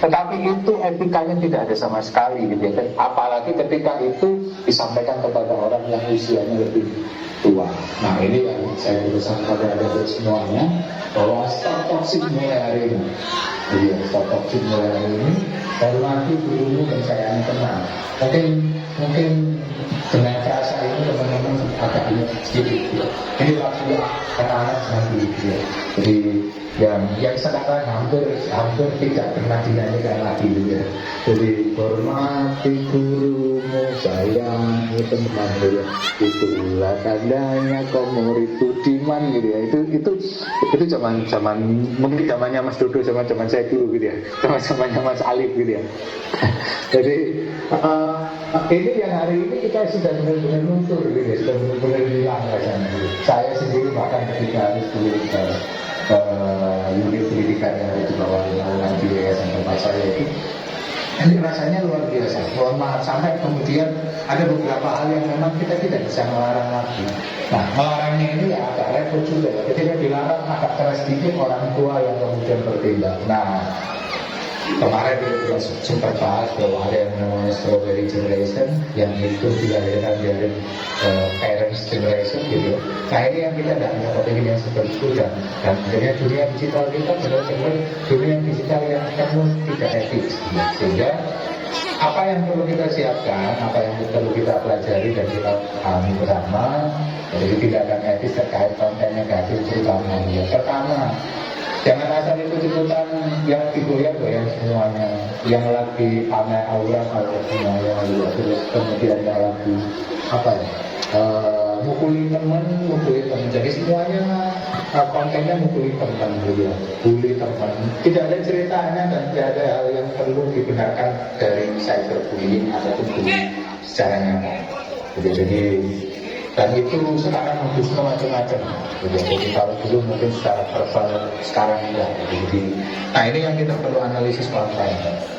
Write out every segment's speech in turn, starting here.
Tetapi itu etikanya tidak ada sama sekali gitu ya. Apalagi ketika itu disampaikan kepada orang yang usianya lebih tua. Nah ini yang saya berusaha pada adik semuanya, bahwa stop toxic mulai hari ini. Jadi stop toxic mulai hari ini. Hormati gurumu dan sayangi teman. Mungkin dengan frasa ini teman-teman agak ingat sedikit. Ini waktu anak-anak nanti ya. Jadi yang sekarang hampir tidak pernah dinyanyikan lagi gitu ya. Jadi hormati gurumu, sayangi teman gitu ya. Itulah tandanya kamu itu diman gitu ya. Itu zaman mungkin zamannya Mas Dodo, zaman saya dulu gitu ya. Zamannya Mas Alif gitu ya. Jadi ini yang hari ini kita sudah benar-benar luntur gitu ya, sudah benar-benar hilang rasanya gitu. Saya sendiri bahkan ketika harus dulu unit pendidikan yang ada di bawah naungan di yayasan tempat saya itu, ini rasanya luar biasa. Mohon maaf, sampai kemudian ada beberapa hal yang memang kita tidak bisa melarang lagi. Nah, melarangnya ini ya agak repot juga ya. Ketika dilarang agak keras sedikit, orang tua yang kemudian bertindak. Nah, kemarin kita sempat bahas bahwa ada yang namanya strawberry generation, yang itu dilahirkan dari parents generation gitu. Nah ini yang kita tidak ingin yang seperti itu, dan akhirnya dunia digital kita benar-benar dunia digital yang penuh tidak etis. Sehingga apa yang perlu kita siapkan, apa yang perlu kita pelajari dan kita pahami bersama, jadi tindakan etis terkait konten negatif terutama. Pertama, jangan asal ikut-ikutan yang digoyang-goyang semuanya, yang lagi pamer aura kalau semuanya, terus kemudian yang lagi mukulin teman. Jadi semuanya kontennya mukulin teman, bully teman. Tidak ada ceritanya dan tidak ada hal yang perlu dibenarkan dari cyberbullying ataupun bullying secara nyata. Jadi dan itu sekarang modusnya macam-macam. Jadi kalau dulu mungkin secara verbal, sekarang enggak. Jadi, nah ini yang kita perlu analisis konten.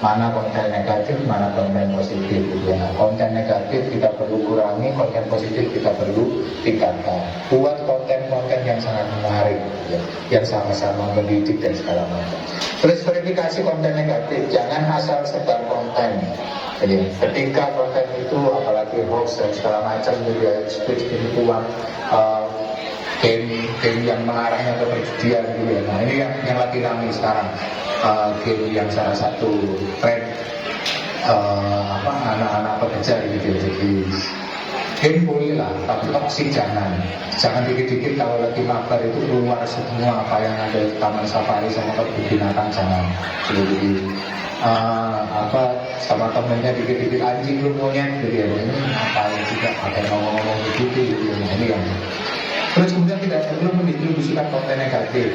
Mana konten negatif, mana konten positif. Nah, konten negatif kita perlu kurangi, konten positif kita perlu tingkatkan. Buat konten-konten yang sangat menarik, yang sama-sama mendidik dan segala macam. Terus verifikasi konten negatif, jangan asal sebar konten. Jadi ketika konten itu apalagi hoax dan segala macam juga speech penipuan, game yang mengarahnya ke perjudian gitu ya. Nah ini yang lagi ramai sekarang, game yang salah satu tren anak-anak pekerja gitu ya. Jadi game boleh lah, tapi toksik jangan dikit-dikit. Kalau lagi mabar itu keluar semua apa yang ada di taman safari sama kebun binatang, jangan. Jadi sama temennya dikit-dikit anjing lu monyet gitu ya. Ini apa yang juga ada ngomong-ngomong begitu gitu ya. Ini yang terus kemudian tidak perlu mendistribusikan konten negatif.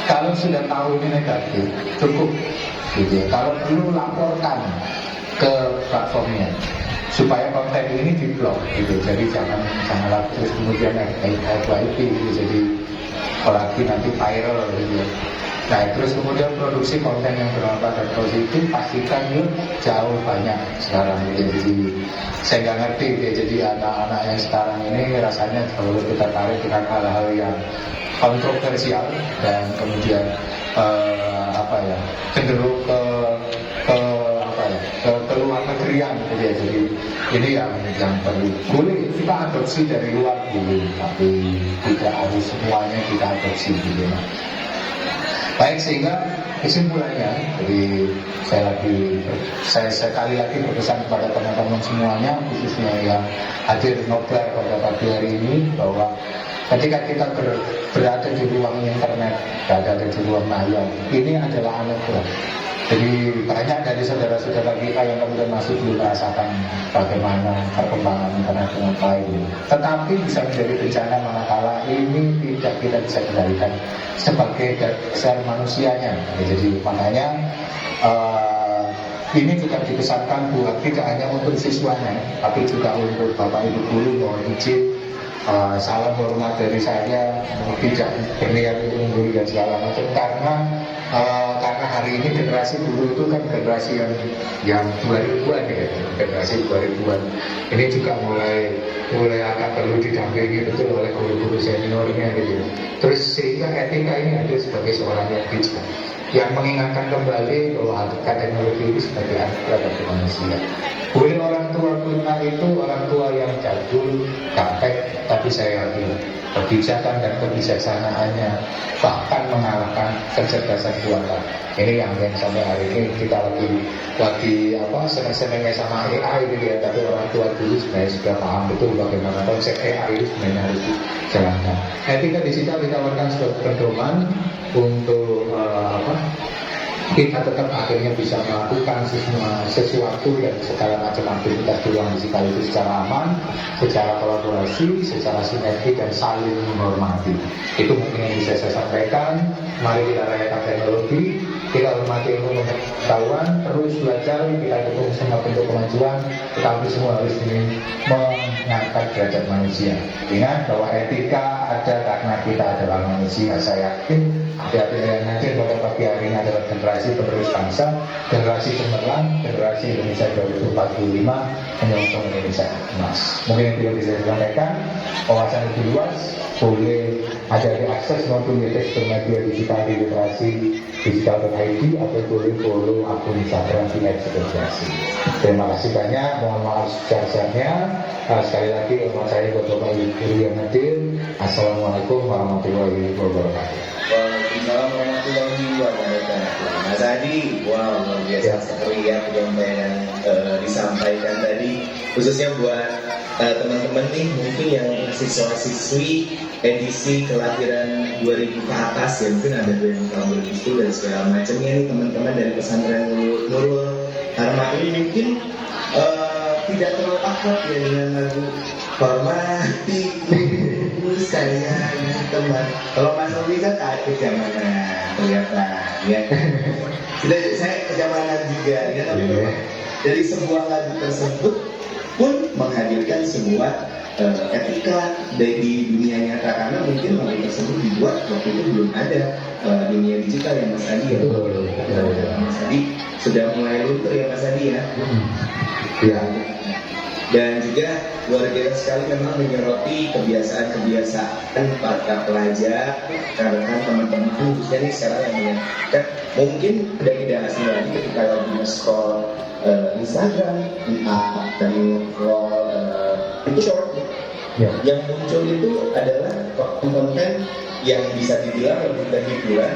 Kalau sudah tahu ini negatif, cukup gitu ya. Kalau perlu laporkan ke platformnya supaya konten ini di-block gitu. Jadi jangan terus kemudian FYP gitu. Jadi apalagi nanti viral gitu ya. Nah terus kemudian produksi konten yang bermanfaat dan positif, pastikan yuk jauh banyak sekarang. Jadi saya nggak ngerti ya, jadi anak-anak yang sekarang ini rasanya kalau kita tarik dengan hal-hal yang kontroversial dan kemudian cenderung ke luar negerian gitu ya. Jadi ini yang perlu. Boleh kita adopsi dari luar dulu, tapi tidak harus semuanya kita adopsi gitu. Baik, sehingga kesimpulannya, jadi saya sekali lagi berpesan kepada teman-teman semuanya, khususnya yang hadir nobar pada pagi hari ini, bahwa ketika kita berada di ruang internet, berada di ruang maya, ini adalah anugerah. Jadi banyak dari saudara-saudara kita yang kemudian masih belum merasakan bagaimana perkembangan internet dengan baik. Tetapi bisa menjadi bencana manakala ini tidak kita bisa kendalikan sebagai dasar manusianya. Jadi makanya ini juga dipesankan buat tidak hanya untuk siswanya, tapi juga untuk Bapak Ibu guru. Mohon izin, salam hormat dari saya, tidak berniat untuk menggurui dan segala macam, karena hari ini generasi guru itu kan generasi yang 2000-an ya, generasi 2000-an. Ini juga mulai akan perlu didampingi betul oleh guru-guru seniornya gitu. Terus sehingga etika ini ada sebagai seorang yang bijak. yang mengingatkan kembali bahwa hakikat teknologi itu sebagai anugerah bagi manusia. Boleh orang tua kita itu orang tua yang jadul, gaptek, tapi saya yakin kebijakan dan kebijaksanaannya bahkan mengalahkan kecerdasan buatan. Ini yang sampai hari ini kita lagi seneng-senengnya sama AI gitu ya. Tapi orang tua dulu sebenarnya sudah paham betul bagaimana konsep AI itu sebenarnya harus dijalankan. Etika di situ ditawarkan sebagai pedoman untuk kita tetap akhirnya bisa melakukan sesuatu dan segala macam aktivitas di ruang digital itu secara aman, secara kolaborasi, secara sinergi dan saling menghormati. Itu mungkin yang bisa saya sampaikan. Mari kita rayakan teknologi, kita hormati ilmu pengetahuan, terus belajar, kita dukung semua bentuk kemajuan, tetapi semua harus mengangkat derajat manusia. Ingat bahwa etika ada karena kita adalah manusia. Saya yakin hati-hati yang nanti pada pagi hari ini adalah generasi penerus bangsa, generasi cemerlang, generasi Indonesia 2045 menyongsong Indonesia emas. Mungkin yang tidak bisa saya sampaikan, wawasan lebih luas, boleh ada diakses maupun di media digital di literasi digital.id atau boleh follow akun Instagram @sekerjasi. Terima kasih banyak, mohon maaf sebesar-besarnya. Sekali lagi saya Bapak Ibu yang hadir. Assalamualaikum warahmatullahi wabarakatuh. Waalaikumsalam warahmatullahi wabarakatuh. Mas Adi, wow, luar biasa sekali ya penyampaian yang disampaikan tadi, khususnya buat teman-teman nih mungkin yang siswa-siswi edisi kelahiran 2000 ke atas ya, mungkin ada yang tahun 2010 dan segala macamnya nih teman-teman dari pesantren Nurul Harma ini mungkin tidak terlalu akrab ya dengan lagu hormati saya teman. Kalau Mas Robi kan kejamanan kelihatan ya. Sudah saya kejamanan juga ya, tapi dari sebuah lagu tersebut pun menghadirkan sebuah etika di dunia nyata, karena mungkin lagu tersebut dibuat waktu itu belum ada dunia digital ya Mas Adi ya. Mas Adi sudah mulai luntur ya Mas Adi ya. Ya. Dan juga luar biasa sekali memang menyoroti kebiasaan-kebiasaan para pelajar, karena teman-teman khususnya nih sekarang yang menyaksikan mungkin udah tidak asing lagi ketika lagi nge-scroll Instagram, dan scroll itu short yang muncul itu adalah konten yang bisa dibilang lebih dari hiburan